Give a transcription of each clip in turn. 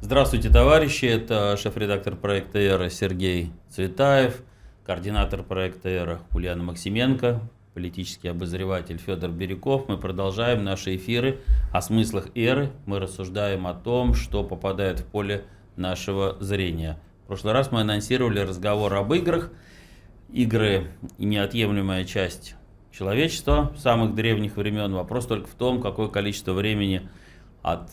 Здравствуйте, товарищи! Это шеф-редактор проекта «Эра» Сергей Цветаев, координатор проекта «Эра» Ульяна Максименко, политический обозреватель Федор Бирюков. Мы продолжаем наши эфиры о смыслах «Эры». Мы рассуждаем о том, что попадает в поле нашего зрения. В прошлый раз мы анонсировали разговор об играх. Игры – неотъемлемая часть человечества с самых древних времен. Вопрос только в том, какое количество времени от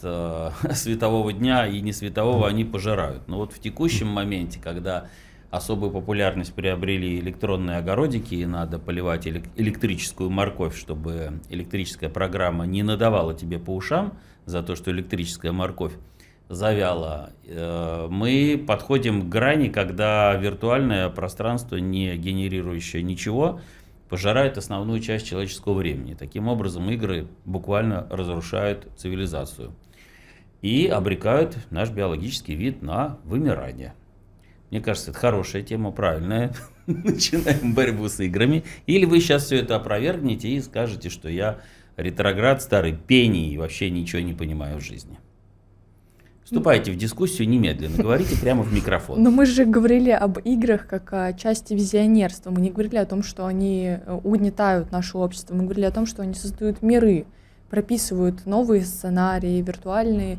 светового дня и не светового они пожирают. Но вот в текущем моменте, когда особую популярность приобрели электронные огородики и надо поливать электрическую морковь, чтобы электрическая программа не надавала тебе по ушам за то, что электрическая морковь завяла, мы подходим к грани, когда виртуальное пространство, не генерирующее ничего, пожирает основную часть человеческого времени. Таким образом, игры буквально разрушают цивилизацию и обрекают наш биологический вид на вымирание. Мне кажется, это хорошая тема, правильная. Начинаем борьбу с играми. Или вы сейчас все это опровергнете и скажете, что я ретроград, старый пений и вообще ничего не понимаю в жизни. Вступайте в дискуссию немедленно, говорите прямо в микрофон. Но мы же говорили об играх как о части визионерства. Мы не говорили о том, что они угнетают наше общество. Мы говорили о том, что они создают миры, прописывают новые сценарии, виртуальные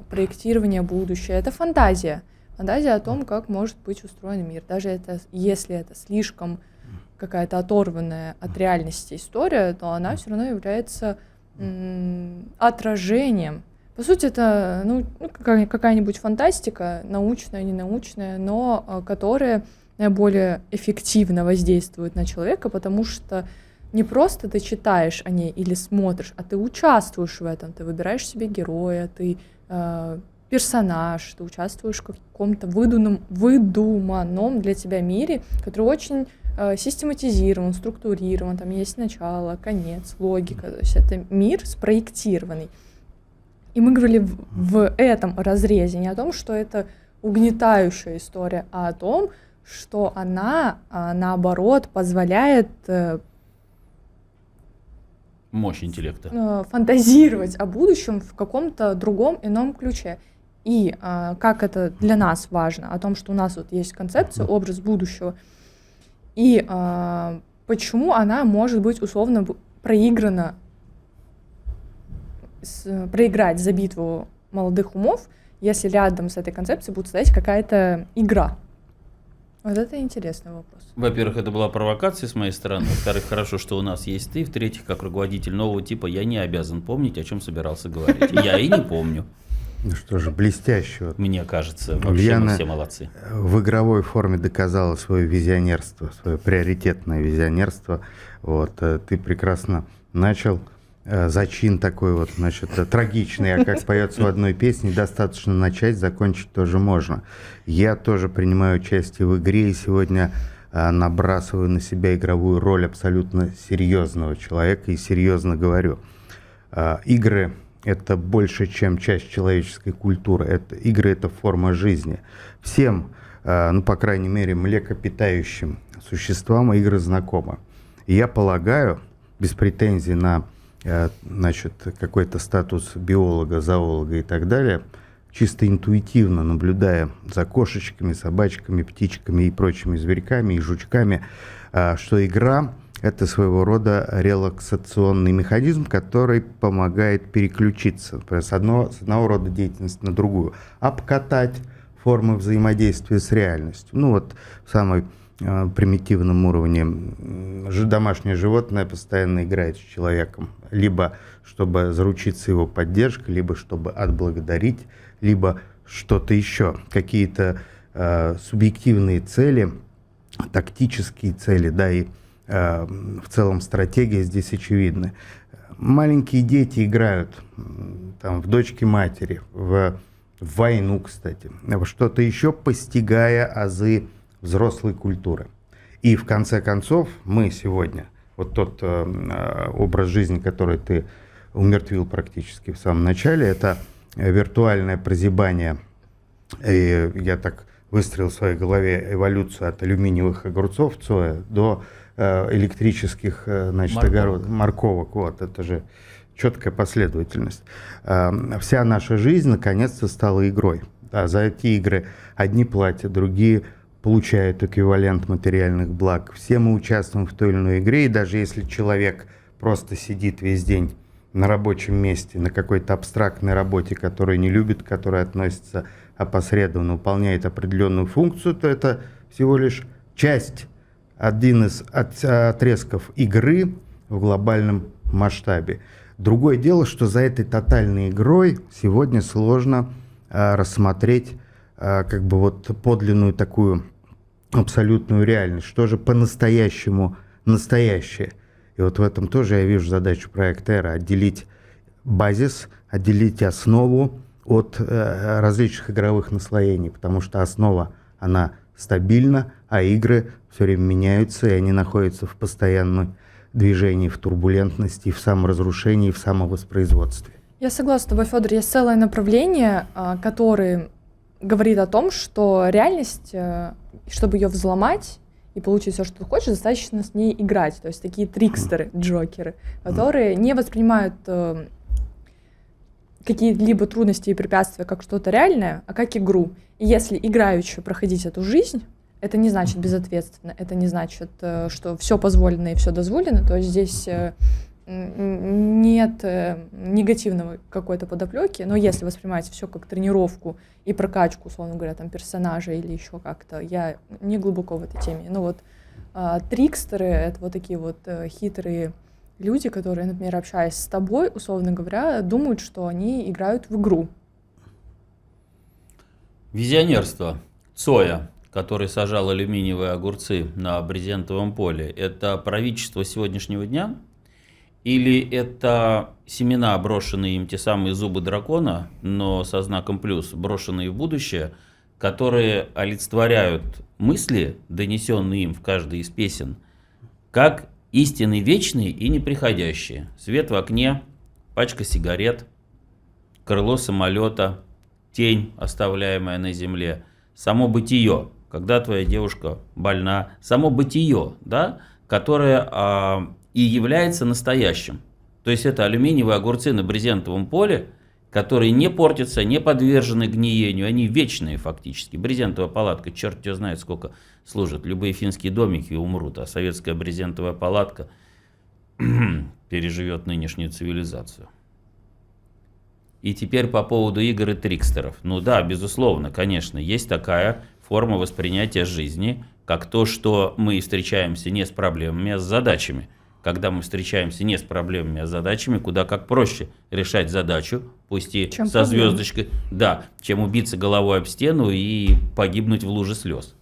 проектирования будущего. Это фантазия. Фантазия о том, как может быть устроен мир. Даже если это слишком какая-то оторванная от реальности история, то она все равно является отражением. По сути, это какая-нибудь фантастика, научная, ненаучная, но которая наиболее эффективно воздействует на человека, потому что не просто ты читаешь о ней или смотришь, а ты участвуешь в этом, ты выбираешь себе героя, ты персонаж, ты участвуешь в каком-то выдуманном для тебя мире, который очень систематизирован, структурирован, там есть начало, конец, логика, то есть это мир спроектированный. И мы говорили в этом разрезе не о том, что это угнетающая история, а о том, что она, наоборот, позволяет мощь интеллекта фантазировать о будущем в каком-то другом, ином ключе. И как это для нас важно, о том, что у нас вот есть концепция, образ будущего, и почему она может быть условно проиграна, проиграть за битву молодых умов, если рядом с этой концепцией будет стоять какая-то игра. Вот это интересный вопрос. Во-первых, это была провокация с моей стороны. Во-вторых, хорошо, что у нас есть ты. В-третьих, как руководитель нового типа, я не обязан помнить, о чем собирался говорить. Я и не помню. Ну что же, блестяще. Мне кажется, вообще Ульяна мы все молодцы. В игровой форме доказала свое визионерство, свое приоритетное визионерство. Вот, ты прекрасно начал. Зачин такой вот, значит, трагичный, а как поется в одной песне, достаточно начать, закончить тоже можно. Я тоже принимаю участие в игре и сегодня набрасываю на себя игровую роль абсолютно серьезного человека и серьезно говорю. Игры — это больше, чем часть человеческой культуры. Игры — это форма жизни. Всем, ну, по крайней мере, млекопитающим существам игры знакомы. И я полагаю, без претензий на значит, какой-то статус биолога, зоолога и так далее, чисто интуитивно наблюдая за кошечками, собачками, птичками и прочими зверьками и жучками, что игра — это своего рода релаксационный механизм, который помогает переключиться с одного рода деятельности на другую, обкатать формы взаимодействия с реальностью. Ну вот в самой примитивном уровне домашнее животное постоянно играет с человеком, либо чтобы заручиться его поддержкой, либо чтобы отблагодарить, либо что-то еще, какие-то субъективные цели, тактические цели, да, и в целом стратегия здесь очевидна. Маленькие дети играют там, в дочки матери, в войну, кстати, что-то еще, постигая азы взрослой культуры. И в конце концов мы сегодня, вот тот образ жизни, который ты умертвил практически в самом начале, это виртуальное прозябание. И я так выстроил в своей голове эволюцию от алюминиевых огурцов Цоя до электрических, значит, морковок. Вот, это же четкая последовательность. Вся наша жизнь наконец-то стала игрой. Да, за эти игры одни платят, другие получают эквивалент материальных благ. Все мы участвуем в той или иной игре, и даже если человек просто сидит весь день на рабочем месте, на какой-то абстрактной работе, которую не любит, которая относится опосредованно, выполняет определенную функцию, то это всего лишь часть, один из отрезков игры в глобальном масштабе. Другое дело, что за этой тотальной игрой сегодня сложно рассмотреть как бы вот подлинную такую абсолютную реальность, что же по-настоящему настоящее. И вот в этом тоже я вижу задачу проекта «Эра» — отделить базис, отделить основу от различных игровых наслоений, потому что основа, она стабильна, а игры все время меняются, и они находятся в постоянном движении, в турбулентности, в саморазрушении, в самовоспроизводстве. Я согласна с тобой, Федор. Есть целое направление, которое говорит о том, что реальность, чтобы ее взломать и получить все, что ты хочешь, достаточно с ней играть. То есть такие трикстеры, джокеры, которые не воспринимают какие-либо трудности и препятствия как что-то реальное, а как игру. И если играюще проходить эту жизнь, это не значит безответственно, это не значит, что все позволено и все дозволено. То есть здесь нет негативного какой-то подоплеки, но если воспринимать все как тренировку и прокачку, условно говоря, там персонажа или еще как-то, я не глубоко в этой теме. Но вот трикстеры — это вот такие вот хитрые люди, которые, например, общаясь с тобой, условно говоря, думают, что они играют в игру. Визионерство. Цоя, который сажал алюминиевые огурцы на брезентовом поле, это правительство сегодняшнего дня? Или это семена, брошенные им, те самые зубы дракона, но со знаком плюс, брошенные в будущее, которые олицетворяют мысли, донесенные им в каждой из песен, как истины вечные и неприходящие. Свет в окне, пачка сигарет, крыло самолета, тень, оставляемая на земле, само бытие, когда твоя девушка больна, само бытие, да, которое и является настоящим. То есть это алюминиевые огурцы на брезентовом поле, которые не портятся, не подвержены гниению, они вечные фактически. Брезентовая палатка, черт ее знает сколько служит. Любые финские домики умрут, а советская брезентовая палатка переживет нынешнюю цивилизацию. И теперь по поводу игр и трикстеров. Ну да, безусловно, конечно, есть такая форма воспринятия жизни, как то, что мы встречаемся не с проблемами, а с задачами. Когда мы встречаемся не с проблемами, а с задачами, куда как проще решать задачу, пусть и чем со проблема. звездочкой, да, чем убиться головой об стену и погибнуть в луже слез.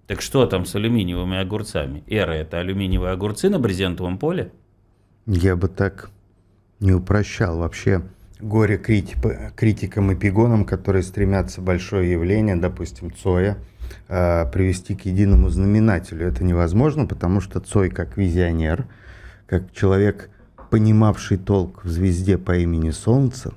Так что там с алюминиевыми огурцами? Эра — это алюминиевые огурцы на брезентовом поле? Я бы так не упрощал. Вообще горе критикам и пигонам, которые стремятся большое явление, допустим, Цоя, привести к единому знаменателю. Это невозможно, потому что Цой, как визионер, как человек, понимавший толк в звезде по имени Солнце,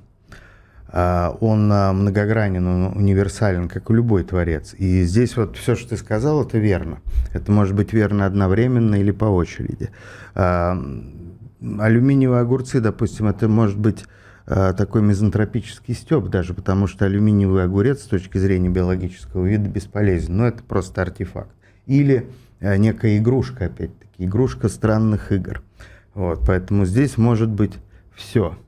он многогранен, он универсален, как и любой творец. И здесь вот все, что ты сказал, это верно. Это может быть верно одновременно или по очереди. Алюминиевые огурцы, допустим, это может быть такой мизантропический стёб даже, потому что алюминиевый огурец с точки зрения биологического вида бесполезен. Но это просто артефакт. Или некая игрушка, опять-таки, игрушка странных игр. Вот, поэтому здесь может быть все.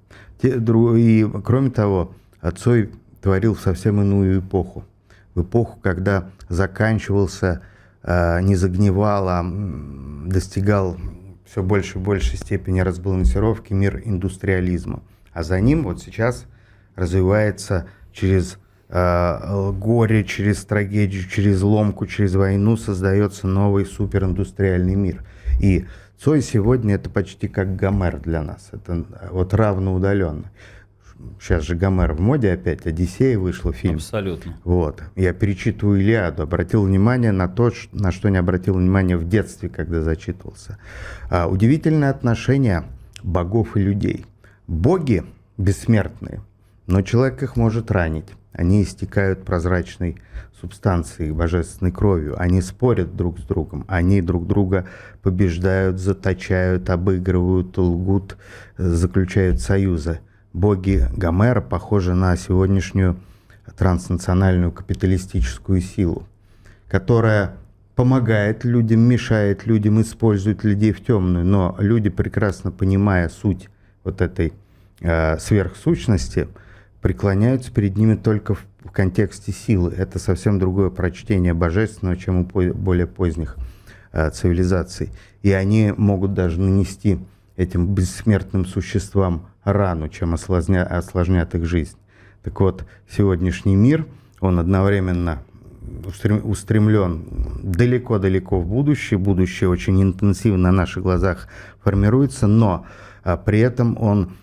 И, кроме того, Цой творил в совсем иную эпоху. В эпоху, когда заканчивался, не загнивал, а достигал все больше и большей степени разбалансировки мир индустриализма. А за ним вот сейчас развивается через горе, через трагедию, через ломку, через войну создается новый супериндустриальный мир. И Цой сегодня это почти как Гомер для нас. Это вот равноудаленно. Сейчас же Гомер в моде опять, Одиссея вышла фильм. Абсолютно. Вот. Я перечитываю Илиаду, обратил внимание на то, на что не обратил внимания в детстве, когда зачитывался. Удивительное отношение богов и людей. Боги бессмертные, но человек их может ранить. они истекают прозрачной субстанцией, божественной кровью. Они спорят друг с другом, они друг друга побеждают, заточают, обыгрывают, лгут, заключают союзы. Боги Гомера похожи на сегодняшнюю транснациональную капиталистическую силу, которая помогает людям, мешает людям, использует людей в темную, но люди, прекрасно понимая суть вот этой сверхсущности, преклоняются перед ними только в контексте силы. Это совсем другое прочтение божественного, чем у более поздних цивилизаций. И они могут даже нанести этим бессмертным существам рану, чем осложнят их жизнь. Так вот, сегодняшний мир, он одновременно устремлен далеко-далеко в будущее. Будущее очень интенсивно на наших глазах формируется, но при этом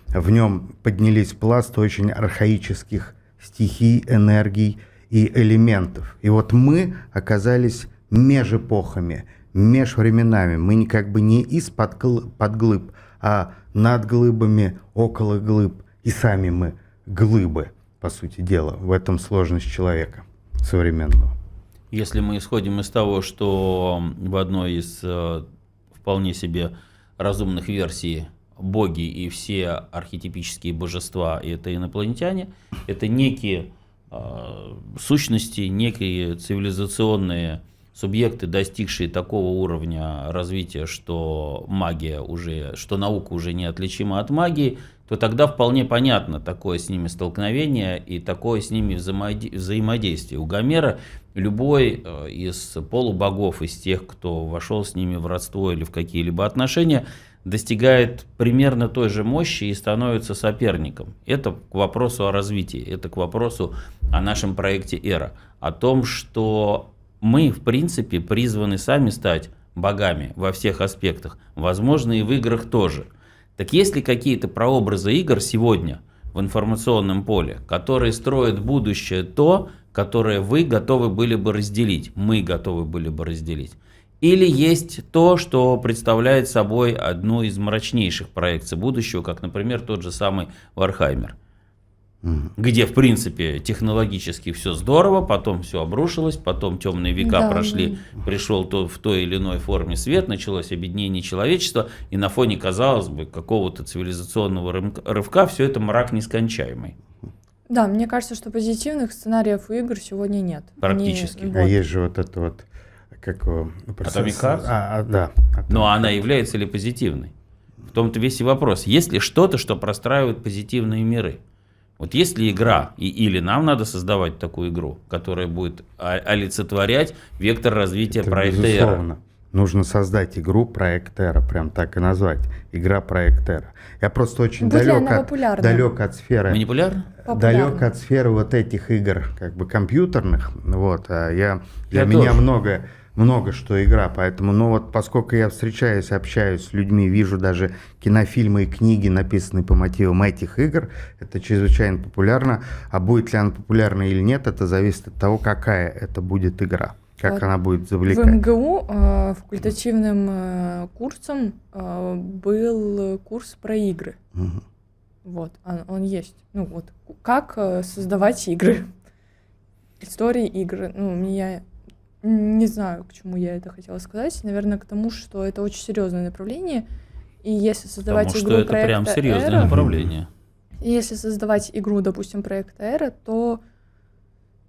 в нем поднялись пласты очень архаических стихий, энергий и элементов. И вот мы оказались межэпохами, межвременами. Мы как бы не из-под глыб, а над глыбами, около глыб. И сами мы глыбы, по сути дела. В этом сложность человека современного. Если мы исходим из того, что в одной из вполне себе разумных версий боги и все архетипические божества – это инопланетяне, это некие сущности, некие цивилизационные субъекты, достигшие такого уровня развития, что магия уже, что наука уже неотличима от магии, то тогда вполне понятно такое с ними столкновение и такое с ними взаимодействие. У Гомера любой из полубогов, из тех, кто вошел с ними в родство или в какие-либо отношения, достигает примерно той же мощи и становится соперником. Это к вопросу о развитии, это к вопросу о нашем проекте «Эра», о том, что мы, в принципе, призваны сами стать богами во всех аспектах, возможно, и в играх тоже. Так есть ли какие-то прообразы игр сегодня в информационном поле, которые строят будущее то, которое вы готовы были бы разделить, мы готовы были бы разделить? Или есть то, что представляет собой одну из мрачнейших проекций будущего, как, например, тот же самый Вархаммер, где, в принципе, технологически все здорово, потом все обрушилось, потом темные века прошли, пришел в той или иной форме свет, началось объединение человечества, и на фоне, казалось бы, какого-то цивилизационного рывка все это мрак нескончаемый. Да, мне кажется, что позитивных сценариев у игр сегодня нет. Практически. А есть же вот это вот, как Atomic Heart? Да. Но она является ли позитивной? В том-то весь и вопрос. Есть ли что-то, что простраивает позитивные миры? Вот есть ли игра, или нам надо создавать такую игру, которая будет олицетворять вектор развития проекта «Эра»? Нужно создать игру проект «Эра», прям так и назвать. Игра проект «Эра». Я просто очень далек от сферы. Манипулярно? Далек от сферы вот этих игр, как бы компьютерных. Вот, для меня много что игра, поэтому, вот поскольку я встречаюсь, общаюсь с людьми, вижу даже кинофильмы и книги, написанные по мотивам этих игр, это чрезвычайно популярно, а будет ли она популярна или нет, это зависит от того, какая это будет игра, как она будет завлекать. В МГУ факультативным курсом был курс про игры. Угу. Вот, он есть. Как создавать игры, истории игр. Я не знаю, к чему я это хотела сказать. Наверное, к тому, что это очень серьезное направление. И если создавать Потому игру что это прям серьезное направление. И если создавать игру, допустим, проекта «Эра», то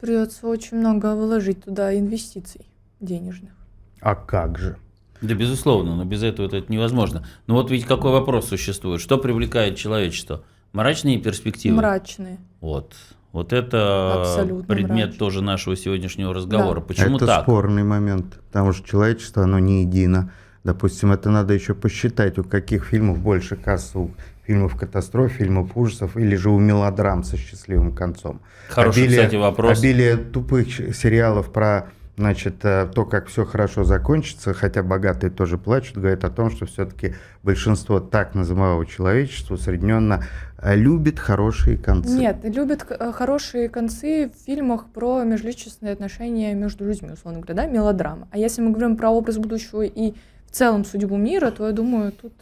придется очень много вложить туда инвестиций денежных. А как же? Да, безусловно, но без этого это невозможно. Но вот ведь какой вопрос существует? Что привлекает человечество? Мрачные перспективы? Мрачные. Вот это абсолютно предмет мрачный. тоже нашего сегодняшнего разговора. Да. Почему это так? Спорный момент, потому что человечество, оно не едино. Допустим, это надо еще посчитать, у каких фильмов больше кассы, у фильмов катастроф, фильмов ужасов, или же у мелодрам со счастливым концом. Хороший, кстати, вопрос. Обилие тупых сериалов про, то, как все хорошо закончится, хотя богатые тоже плачут, говорит о том, что все-таки большинство так называемого человечества усредненно любит хорошие концы. Нет, любят хорошие концы в фильмах про межличностные отношения между людьми, условно говоря, да, мелодрама. А если мы говорим про образ будущего и в целом судьбу мира, то я думаю, тут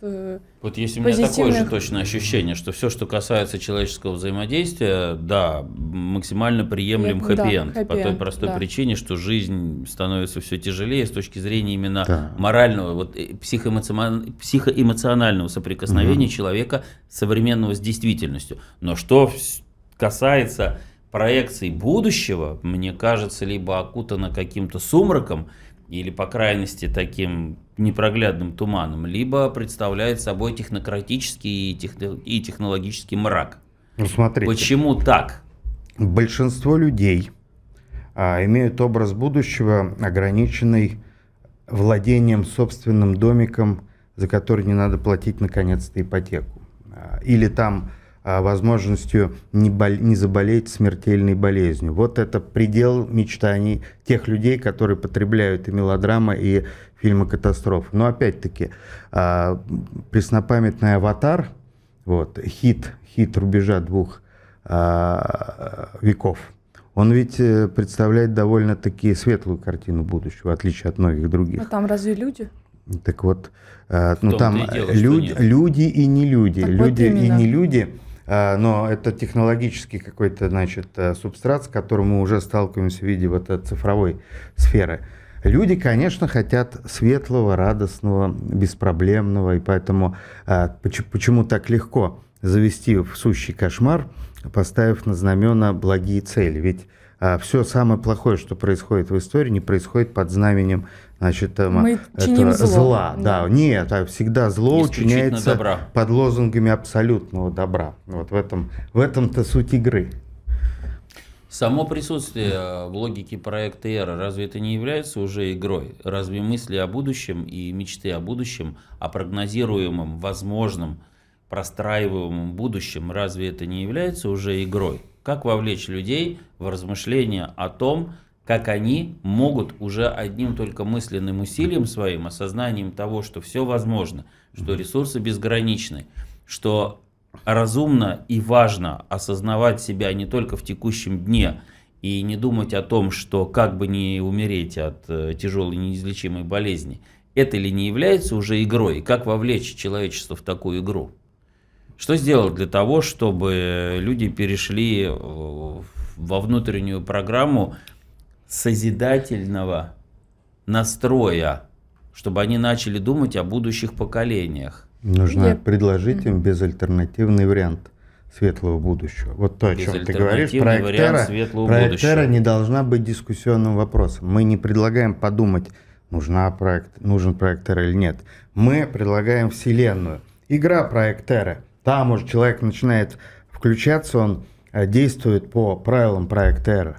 Вот если у меня такое же позитивных- точное ощущение, что все, что касается человеческого взаимодействия, да, максимально приемлем Да, хэппи-энд. По той хэппи-энд, простой да. причине, что жизнь становится все тяжелее с точки зрения именно Да. морального, вот, психоэмоционального соприкосновения человека современного с действительностью. Но что касается проекций будущего, мне кажется, либо окутано каким-то сумраком, или, по крайности, таким непроглядным туманом, либо представляет собой технократический и технологический мрак. Ну, смотрите. Почему так? Большинство людей имеют образ будущего, ограниченный владением собственным домиком, за который не надо платить наконец-то ипотеку. Или там возможностью не заболеть смертельной болезнью. Вот это предел мечтаний тех людей, которые потребляют и мелодрамы, и фильмы катастроф. Но опять-таки, преснопамятный «Аватар», вот, хит рубежа 2 веков, он ведь представляет довольно-таки светлую картину будущего, в отличие от многих других. А там разве люди? Так вот, том-то там и дело, что нет. люди и не люди. Так вот Люди и именно. не люди, но это технологический какой-то, значит, субстрат, с которым мы уже сталкиваемся в виде вот этой цифровой сферы. Люди, конечно, хотят светлого, радостного, беспроблемного, и поэтому почему так легко завести в сущий кошмар, поставив на знамена благие цели. Ведь все самое плохое, что происходит в истории, не происходит под знаменем, значит, Мы чиним этого зло. зла. Да, нет, всегда зло Исключительно учиняется добра. под лозунгами абсолютного добра. Вот в этом-то суть игры. Само присутствие в логике проекта «Эра», разве это не является уже игрой? Разве мысли о будущем и мечты о будущем, о прогнозируемом, возможном, простраиваемом будущем, разве это не является уже игрой? Как вовлечь людей в размышления о том, как они могут уже одним только мысленным усилием своим, осознанием того, что все возможно, что ресурсы безграничны, что разумно и важно осознавать себя не только в текущем дне и не думать о том, что как бы не умереть от тяжелой неизлечимой болезни. Это ли не является уже игрой? Как вовлечь человечество в такую игру? Что сделать для того, чтобы люди перешли во внутреннюю программу созидательного настроя, чтобы они начали думать о будущих поколениях? Нужно предложить им безальтернативный вариант светлого будущего. Вот то, о чем ты говоришь. Безальтернативный вариант светлого Проект будущего. «Эра» не должна быть дискуссионным вопросом. Мы не предлагаем подумать, нужен проект «Эра» или нет. Мы предлагаем вселенную. Игра «Проект Эра». Там уже человек начинает включаться, он действует по правилам проекта «Эра».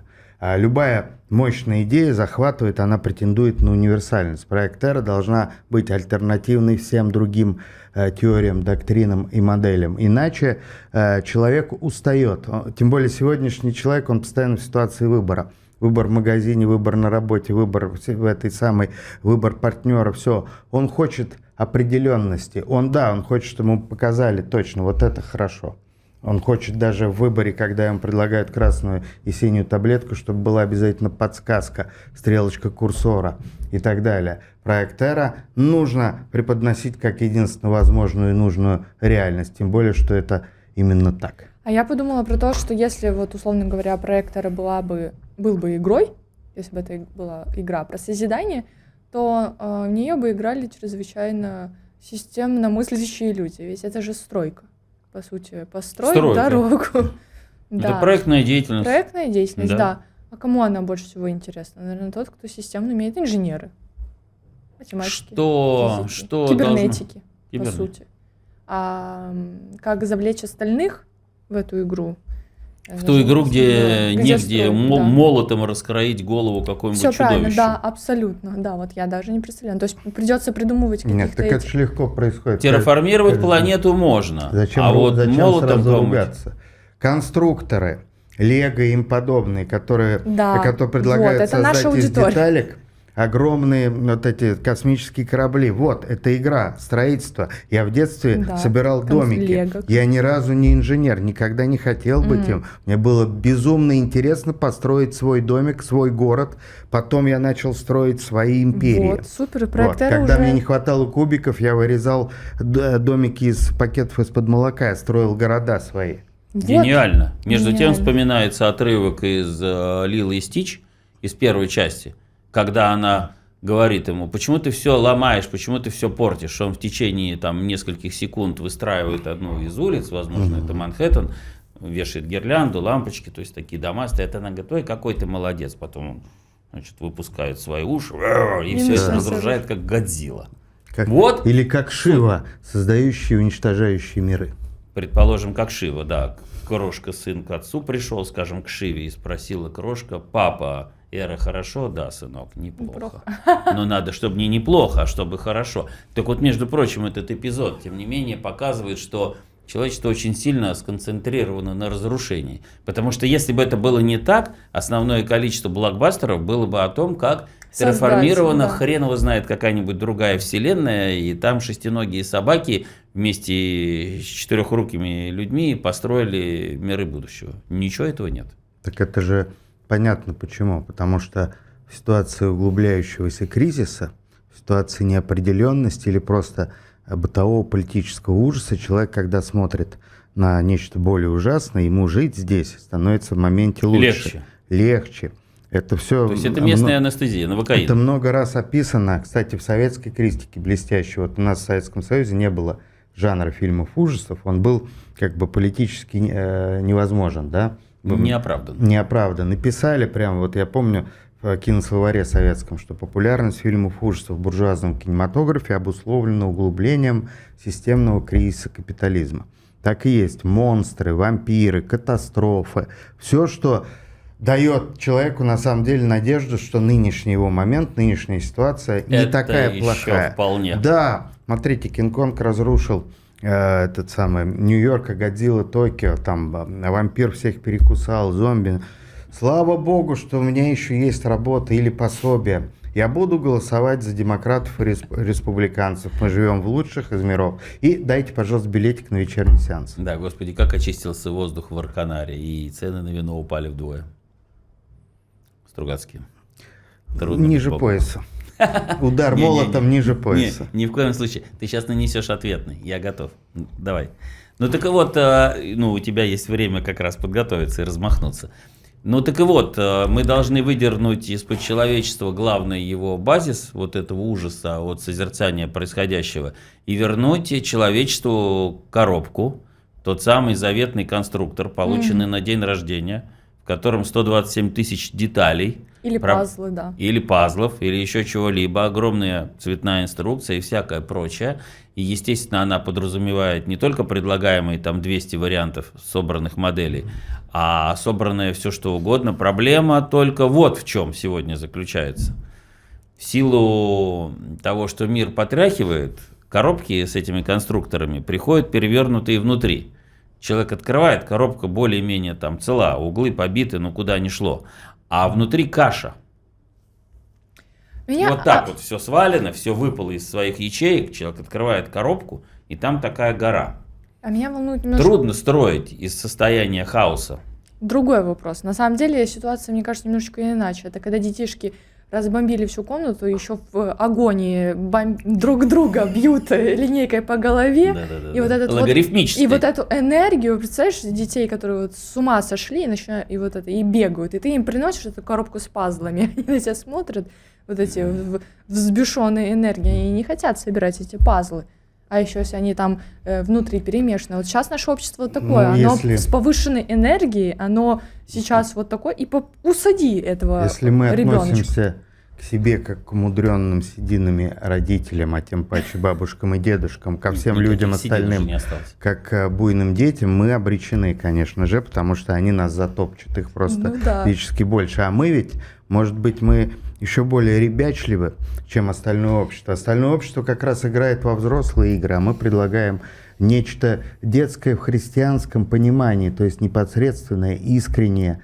Любая мощная идея захватывает, она претендует на универсальность. Проект «Эра» должна быть альтернативной всем другим теориям, доктринам и моделям. Иначе человек устает. Тем более сегодняшний человек, он постоянно в ситуации выбора. Выбор в магазине, выбор на работе, выбор в этой самой, выбор партнера, все. Он хочет определенности. Он хочет, чтобы ему показали точно, вот это хорошо. Он хочет даже в выборе, когда ему предлагают красную и синюю таблетку, чтобы была обязательно подсказка, стрелочка курсора и так далее. Проект «Эра» нужно преподносить как единственно возможную и нужную реальность, тем более, что это именно так. А я подумала про то, что если, вот, условно говоря, проект «Эра» был бы игрой, если бы это была игра про созидание, то в нее бы играли чрезвычайно системно мыслящие люди. Ведь это же стройка. По сути, построить Стройка. дорогу. Это Да. проектная деятельность. Проектная деятельность, Да. да. А кому она больше всего интересна? Наверное, тот, кто системно умеет, инженеры, математики, Что физики, должно- кибернетики, по Кибернетики. сути. А как завлечь остальных в эту игру? В ту игру, где негде строить, да. молотом раскроить голову какому-нибудь Все правильно, чудовищу. да, абсолютно. Да, вот я даже не представляю. То есть придется придумывать Нет, каких-то так это этих- же легко происходит. Терраформировать Как- планету можно, Зачем, а вот зачем молотом сразу кому-нибудь- ругаться? Конструкторы, Лего и им подобные, которые Да, предлагают вот, это наша создать из аудитория. деталек огромные вот эти космические корабли. Вот, это игра, строительство. Я в детстве Да, собирал домики. Лего. Я ни разу не инженер, никогда не хотел быть им. Мне было безумно интересно построить свой домик, свой город. Потом я начал строить свои империи. Вот, супер, Вот. проекторы Когда уже... мне не хватало кубиков, я вырезал домики из пакетов из-под молока, я строил города свои. Вот. Гениально. Между тем Гениально. вспоминается отрывок из Лилы и Стич, из первой части, когда она говорит ему, почему ты все ломаешь, почему ты все портишь. Он в течение там нескольких секунд выстраивает одну из улиц, возможно, это Манхэттен, вешает гирлянду, лампочки, то есть такие дома стоят. Она говорит, ой, какой ты молодец. Потом он, значит, выпускает свои уши и все это начинает разгружает, как Годзилла. Вот. Или как Шива, создающий и уничтожающий миры. Предположим, как Шива, да. Крошка, сын к отцу пришел, скажем, к Шиве и спросила Крошка, папа, Эра хорошо? Да, сынок, неплохо. Но надо, чтобы не неплохо, а чтобы хорошо. Так вот, между прочим, этот эпизод, тем не менее, показывает, что человечество очень сильно сконцентрировано на разрушении. Потому что если бы это было не так, основное количество блокбастеров было бы о том, как терраформирована, хрен его знает, какая-нибудь другая вселенная, и там шестиногие собаки вместе с четырехрукими людьми построили миры будущего. Ничего этого нет. Так это же понятно почему. Потому что в ситуации углубляющегося кризиса, в ситуации неопределенности или просто бытового политического ужаса, человек, когда смотрит на нечто более ужасное, ему жить здесь становится в моменте лучше. Легче. Это все. То есть это местная анестезия, новокаин. Это много раз описано, кстати, в советской критике блестяще. Вот у нас в Советском Союзе не было жанра фильмов ужасов, он был как бы политически невозможен, да? Неоправдан. Неоправдан. И писали прямо, вот я помню в кинословаре советском, что популярность фильмов ужасов в буржуазном кинематографе обусловлена углублением системного кризиса капитализма. Так и есть. Монстры, вампиры, катастрофы. Все, что дает человеку на самом деле надежду, что нынешний его момент, нынешняя ситуация не такая плохая. Вполне. Да, смотрите, Кинг-Конг разрушил этот самый Нью-Йорк, Годзилла, Токио, там вампир всех перекусал, зомби. Слава богу, что у меня еще есть работа или пособие. Я буду голосовать за демократов и республиканцев. Мы живем в лучших из миров. И дайте, пожалуйста, билетик на вечерний сеанс. Да, господи, как очистился воздух в Арканаре, и цены на вино упали вдвое. Стругацкие. Трудно ниже пояса. Удар молотом ниже пояса. Ни в коем случае. Ты сейчас нанесешь ответный. Я готов. Давай. Ну так и вот, у тебя есть время как раз подготовиться и размахнуться. Ну так и вот, мы должны выдернуть из-под человечества главный его базис, вот этого ужаса от созерцания происходящего, и вернуть человечеству коробку, тот самый заветный конструктор, полученный на день рождения, в котором 127 тысяч деталей. Или пазлы, да. Или пазлов, или еще чего-либо, огромная цветная инструкция и всякое прочее. И, естественно, она подразумевает не только предлагаемые там 200 вариантов собранных моделей, а собранное все что угодно. Проблема только вот в чем сегодня заключается. В силу того, что мир потряхивает, коробки с этими конструкторами приходят перевернутые внутри. Человек открывает, коробка более-менее там цела, углы побиты, но куда ни шло. А внутри каша. Вот так вот все свалено, все выпало из своих ячеек. Человек открывает коробку, и там такая гора. А меня волнует немножко... Трудно строить из состояния хаоса. Другой вопрос. На самом деле ситуация, мне кажется, немножечко иначе. Это когда детишки разбомбили всю комнату, еще в агонии друг друга бьют линейкой по голове. И вот этот логарифмически. И вот эту энергию, представляешь, детей, которые вот с ума сошли, и вот это, и бегают. И ты им приносишь эту коробку с пазлами, они на тебя смотрят, вот эти взбешенные энергии, и не хотят собирать эти пазлы. А еще если они там внутри перемешаны. Вот сейчас наше общество такое, оно с повышенной энергией, оно сейчас вот такое, и усади этого ребеночка. Если мы относимся к себе как к умудренным сединами родителям, а тем паче бабушкам и дедушкам, ко всем людям остальным, как к буйным детям, мы обречены, конечно же, потому что они нас затопчут, их просто физически больше. А мы ведь, может быть, мы еще более ребячливы, чем остальное общество. Остальное общество как раз играет во взрослые игры, а мы предлагаем нечто детское в христианском понимании, то есть непосредственное, искреннее,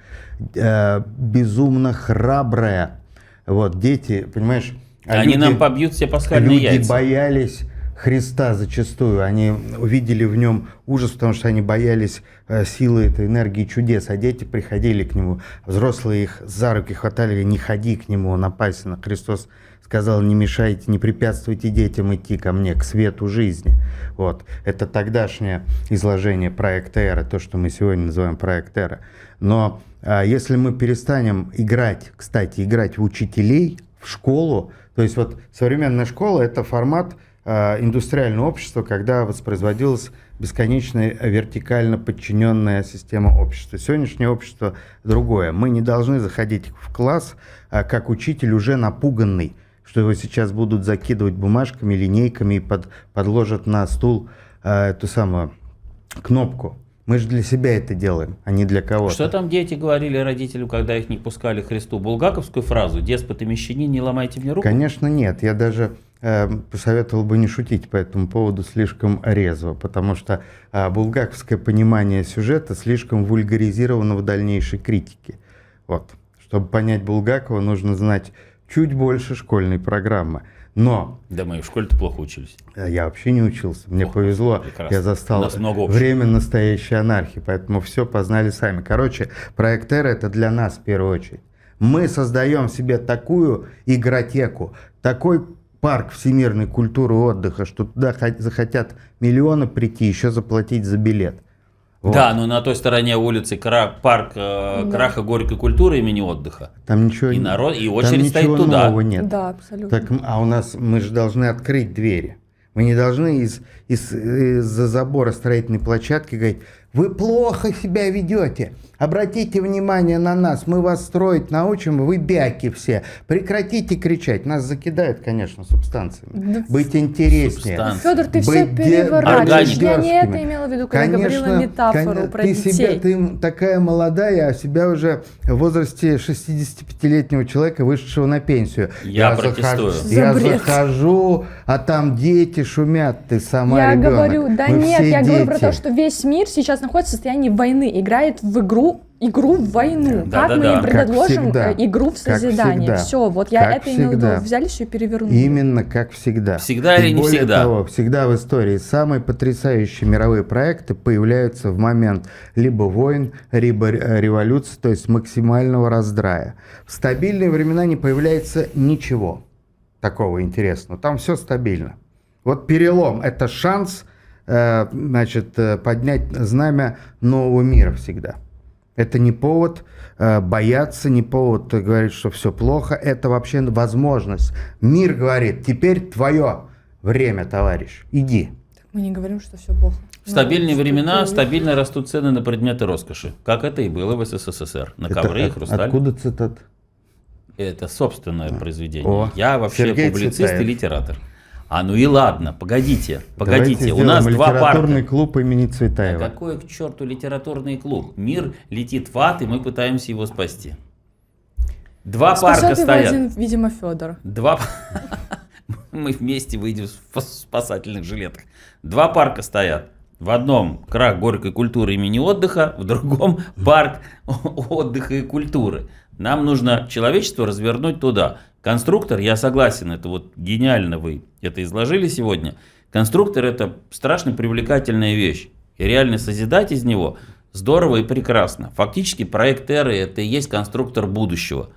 безумно храброе, Вот, дети, понимаешь, Они нам побьют все пасхальные люди яйца. боялись Христа зачастую, они увидели в нем ужас, потому что они боялись силы этой энергии чудес, а дети приходили к нему, взрослые их за руки хватали, говорили, не ходи к нему, он опасен. Христос сказал, не мешайте, не препятствуйте детям идти ко мне, к свету жизни. Вот. Это тогдашнее изложение проекта «Эра», то, что мы сегодня называем проект «Эра». Но если мы перестанем играть, кстати, играть в учителей, в школу, то есть вот современная школа – это формат индустриального общества, когда воспроизводилась бесконечная вертикально подчиненная система общества. Сегодняшнее общество другое. Мы не должны заходить в класс как учитель уже напуганный, что его сейчас будут закидывать бумажками, линейками и подложат на стул эту самую кнопку. Мы же для себя это делаем, а не для кого-то. Что там дети говорили родителю, когда их не пускали к Христу? Булгаковскую фразу «Деспот и мещанин, не ломайте мне руку»? Конечно, нет. Я даже посоветовал бы не шутить по этому поводу слишком резво, потому что булгаковское понимание сюжета слишком вульгаризировано в дальнейшей критике. Вот. Чтобы понять Булгакова, нужно знать чуть больше школьной программы. Но Да мы и в школе-то плохо учились. я вообще не учился. Мне повезло. прекрасно. Я У застал нас много общего. время настоящей анархии, поэтому все познали сами. Короче, проект «Эра» — это для нас в первую очередь. Мы создаем себе такую игротеку, такой парк всемирной культуры и отдыха, что туда захотят миллионы прийти, еще заплатить за билет. Вот. Да, но на той стороне улицы парк Краха Горькой культуры имени отдыха. Там ничего, И народ, и там очередь стоит ничего туда. нового нет. Да, абсолютно. Так, а у нас мы же должны открыть двери. Мы не должны из-за забора строительной площадки говорить, вы плохо себя ведете, обратите внимание на нас, мы вас строить научим, вы бяки все, прекратите кричать. Нас закидают, конечно, субстанциями. Да. Быть интереснее. Субстанции. Федор, ты все Быть переворачиваешь. Я не дерзкими. это имела в виду, когда говорила метафору про детей. Ты такая молодая, а себя уже в возрасте 65-летнего человека, вышедшего на пенсию. Я протестую. Я За бред. захожу, а там дети шумят, ты сама Я ребенок. говорю, да Мы нет, все я говорю про дети. то, что весь мир сейчас находится в состоянии войны, играет в игру в войну. Да, как да, мы да. им предложим всегда. игру в Как созидание? всегда. Все, вот я Как это имела в всегда. виду. Взяли все и перевернули. Именно как всегда. Всегда И или не более всегда? того, всегда в истории самые потрясающие мировые проекты появляются в момент либо войн, либо революции, то есть максимального раздрая. В стабильные времена не появляется ничего такого интересного. Там все стабильно. Вот перелом – это шанс поднять знамя нового мира всегда. Это не повод бояться, не повод говорить, что все плохо. Это вообще возможность. Мир говорит, теперь твое время, товарищ. Иди. Мы не говорим, что все плохо. В стабильные Ну, времена что-то- стабильно растут цены на предметы роскоши, как это и было в СССР, на ковры и хрусталь. Откуда цитат? Это собственное произведение. О, Я вообще Сергей публицист Цветаев. и литератор. А ну и ладно, погодите. Давайте У нас сделаем два литературный парка. клуб имени А Цветаева. какой к черту литературный клуб? Мир летит в ад, и мы пытаемся его спасти. Два парка Спасет его стоят. один, видимо, Федор. Мы вместе выйдем в спасательных жилетах. Два парка стоят. В одном крах Горькой культуры имени отдыха, в другом парк отдыха и культуры. Нам нужно человечество развернуть туда. Конструктор, я согласен, это вот гениально вы это изложили сегодня. Конструктор — это страшно привлекательная вещь. И реально созидать из него здорово и прекрасно. Фактически проект «Эры» — это и есть конструктор будущего.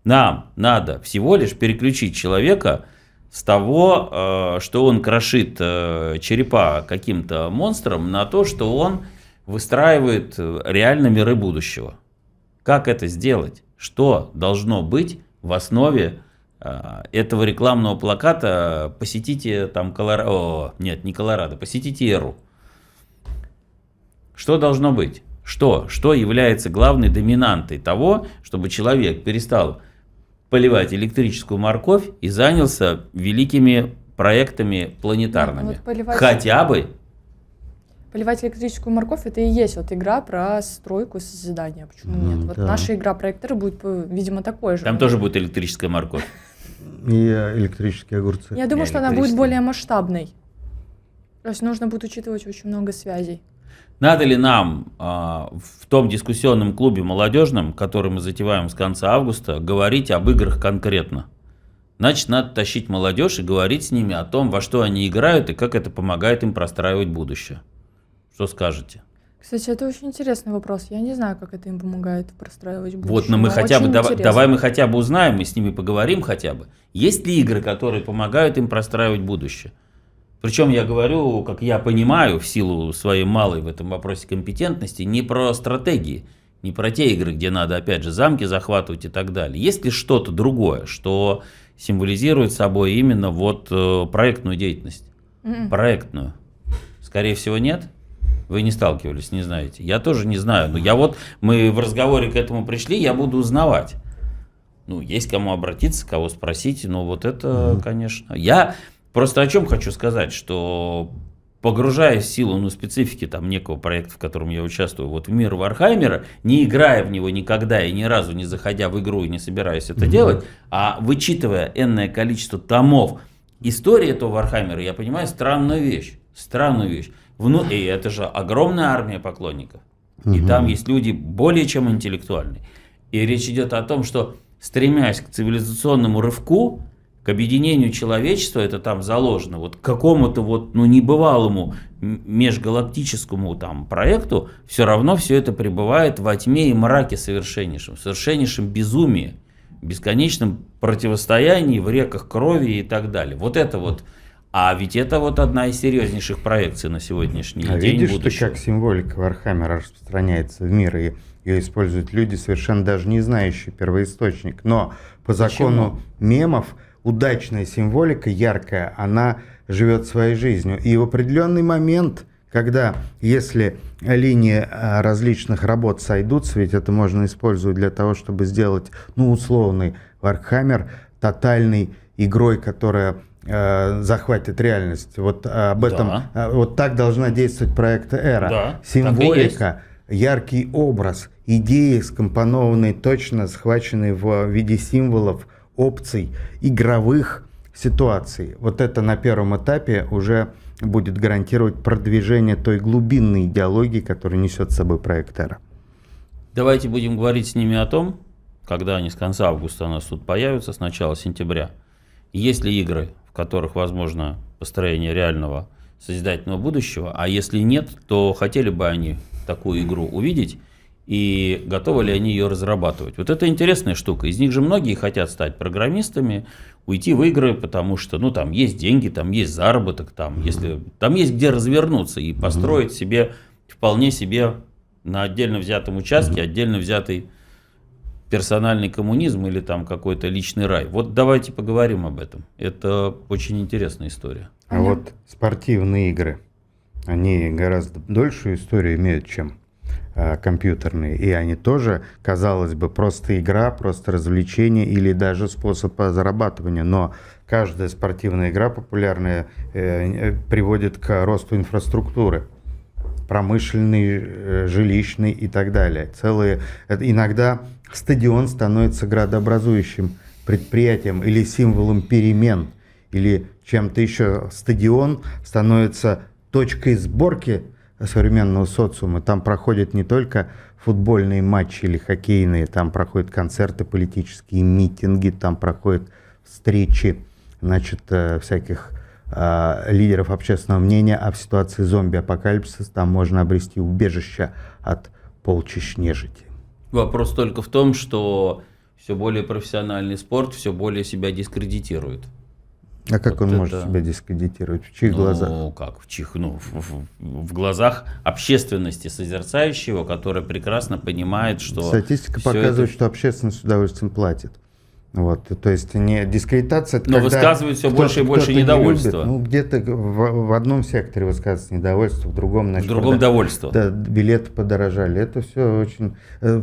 Нам надо всего лишь переключить человека с того, что он крошит черепа каким-то монстрам, на то, что он выстраивает реально миры будущего. Как это сделать? Что должно быть в основе этого рекламного плаката? Посетите там Колорадо. Нет, не Колорадо, посетите Эру. Что должно быть? Что является главной доминантой того, чтобы человек перестал поливать электрическую морковь и занялся великими проектами планетарными? Вот поливать- Хотя бы. Поливать электрическую морковь — это и есть вот игра про стройку и созидание. Почему Ну, нет? Вот да. наша игра проектора будет, видимо, такой же. Там тоже будет электрическая морковь. И электрические огурцы. Я думаю, что она будет электрический. более масштабной. То есть нужно будет учитывать очень много связей. Надо ли нам в том дискуссионном клубе молодежном, который мы затеваем с конца августа, говорить об играх конкретно? Значит, надо тащить молодежь и говорить с ними о том, во что они играют и как это помогает им простраивать будущее. Что скажете? Кстати, это очень интересный вопрос. Я не знаю, как это им помогает простраивать будущее. Вот, но мы хотя бы, очень давай интересно. мы хотя бы узнаем, мы с ними поговорим хотя бы. Есть ли игры, которые помогают им простраивать будущее? Причем я говорю, как я понимаю, в силу своей малой в этом вопросе компетентности, не про стратегии, не про те игры, где надо, опять же, замки захватывать и так далее. Есть ли что-то другое, что символизирует собой именно вот проектную деятельность? Проектную. Скорее всего, нет? Вы не сталкивались, не знаете. Я тоже не знаю. Но мы в разговоре к этому пришли, я буду узнавать. Есть кому обратиться, кого спросить, но вот это, конечно. Я просто о чем хочу сказать, что погружаясь в силу специфики некого проекта, в котором я участвую, в мир Вархаммера, не играя в него никогда и ни разу не заходя в игру и не собираясь это делать, а вычитывая энное количество томов истории этого Вархаммера, я понимаю странную вещь. И это же огромная армия поклонников. И там есть люди более чем интеллектуальные. И речь идет о том, что стремясь к цивилизационному рывку, к объединению человечества, это там заложено, к какому-то небывалому межгалактическому проекту, все равно все это пребывает во тьме и мраке совершеннейшем безумии, бесконечном противостоянии в реках крови и так далее. А ведь это одна из серьезнейших проекций на сегодняшний день видишь, будущего. ты как символика Вархаммера распространяется в мир, и ее используют люди, совершенно даже не знающие первоисточник. Но по закону мемов удачная символика, яркая, она живет своей жизнью. И в определенный момент, если линии различных работ сойдутся, ведь это можно использовать для того, чтобы сделать, условный Вархаммер тотальной игрой, которая захватит реальность. Об этом, так должна действовать проект Эра. Да, символика, яркий образ, идеи, скомпонованные точно, схваченные в виде символов, опций, игровых ситуаций. Это на первом этапе уже будет гарантировать продвижение той глубинной идеологии, которую несет с собой проект Эра. Давайте будем говорить с ними о том, когда они с конца августа у нас тут появятся, с начала сентября. Есть ли игры, в которых возможно построение реального созидательного будущего, а если нет, то хотели бы они такую игру увидеть и готовы ли они ее разрабатывать. Это интересная штука. Из них же многие хотят стать программистами, уйти в игры, потому что там есть деньги, там есть заработок, там есть где развернуться и построить себе вполне себе на отдельно взятом участке, отдельно взятый персональный коммунизм или какой-то личный рай. Давайте поговорим об этом. Это очень интересная история. А спортивные игры, они гораздо дольшую историю имеют, чем компьютерные. И они тоже, казалось бы, просто игра, просто развлечение или даже способ зарабатывания. Но каждая спортивная игра популярная приводит к росту инфраструктуры. Промышленный, жилищный и так далее. Иногда стадион становится градообразующим предприятием или символом перемен, или чем-то еще. Стадион становится точкой сборки современного социума. Там проходят не только футбольные матчи или хоккейные, там проходят концерты, политические митинги, там проходят встречи, всяких лидеров общественного мнения, а в ситуации зомби-апокалипсиса там можно обрести убежище от полчищ нежити. Вопрос только в том, что все более профессиональный спорт все более себя дискредитирует. А как он может себя дискредитировать? В чьих глазах? В чьих? В глазах общественности созерцающего, которая прекрасно понимает, что... Статистика показывает, что общественность с удовольствием платит. То есть не дискредитация. Но высказывают все больше и больше недовольства. Где-то в одном секторе высказывается недовольство, в другом, в другом довольство. Да, билеты подорожали. Это все очень.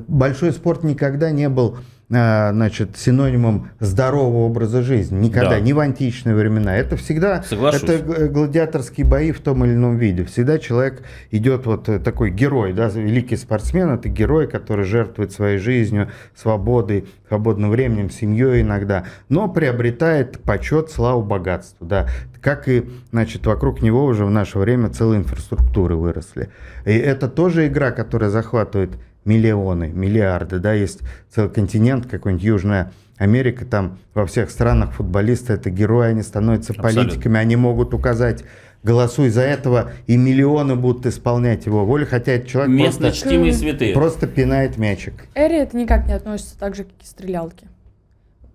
Большой спорт никогда не был синонимом здорового образа жизни. Никогда, Да. ни в античные времена. Это всегда это гладиаторские бои в том или ином виде. Всегда человек идет такой герой, великий спортсмен, это герой, который жертвует своей жизнью, свободой, свободным временем, семьей иногда, но приобретает почет, славу, богатство. как и, значит, вокруг него уже в наше время целые инфраструктуры выросли. И это тоже игра, которая захватывает миллионы, миллиарды, да, есть целый континент, какой-нибудь Южная Америка, там во всех странах футболисты это герои, они становятся политиками, они могут указать: голосуй за этого, и миллионы будут исполнять его волю, хотя этот человек Местно чтимые святые. просто пинает мячик. Эри это никак не относится так же, как и стрелялки.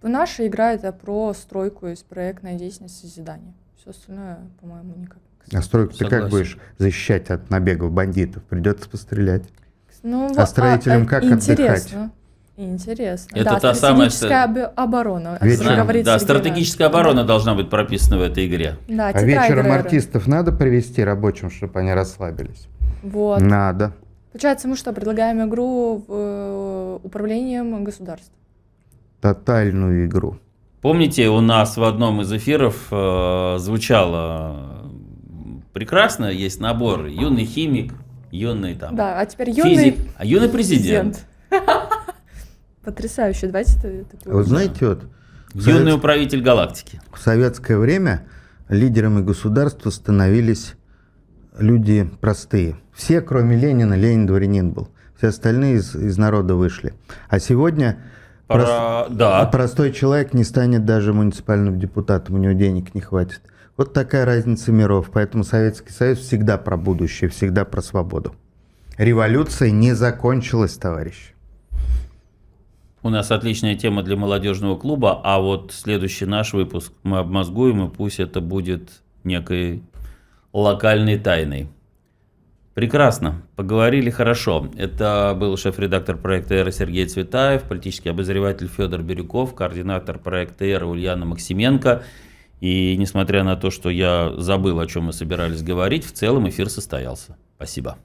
Наша игра это про стройку из проектной деятельности созидания. Все остальное, по-моему, никак. А стройку ты как Согласен. будешь защищать от набегов бандитов? Придется пострелять. Ну, А строителям как интересно. Интересно. Это да, та самая стратегическая оборона. Вечером- как говорит Да, Сергей стратегическая Иванович. оборона должна быть прописана в этой игре. Да, А тетрадь вечером Грера. артистов надо привести рабочим, чтобы они расслабились? Вот. Надо. Получается, мы что, предлагаем игру в управлением государством? Тотальную игру. Помните, у нас в одном из эфиров звучало прекрасно, есть набор юный химик, юный там Да, а теперь физик, юный а юный президент, Потрясающе, давайте такую. Вы знаете, вот юный управитель галактики. в советское время лидерами государства становились люди простые. Все, кроме Ленина, Ленин дворянин был. Все остальные из народа вышли. А сегодня Да. простой человек не станет даже муниципальным депутатом, у него денег не хватит. Вот такая разница миров. Поэтому Советский Союз всегда про будущее, всегда про свободу. Революция не закончилась, товарищи. У нас отличная тема для молодежного клуба, а вот следующий наш выпуск мы обмозгуем, и пусть это будет некой локальной тайной. Прекрасно, поговорили хорошо. Это был шеф-редактор проекта «Эра» Сергей Цветаев, политический обозреватель Федор Бирюков, координатор проекта «Эра» Ульяна Максименко. И несмотря на то, что я забыл, о чем мы собирались говорить, в целом эфир состоялся. Спасибо.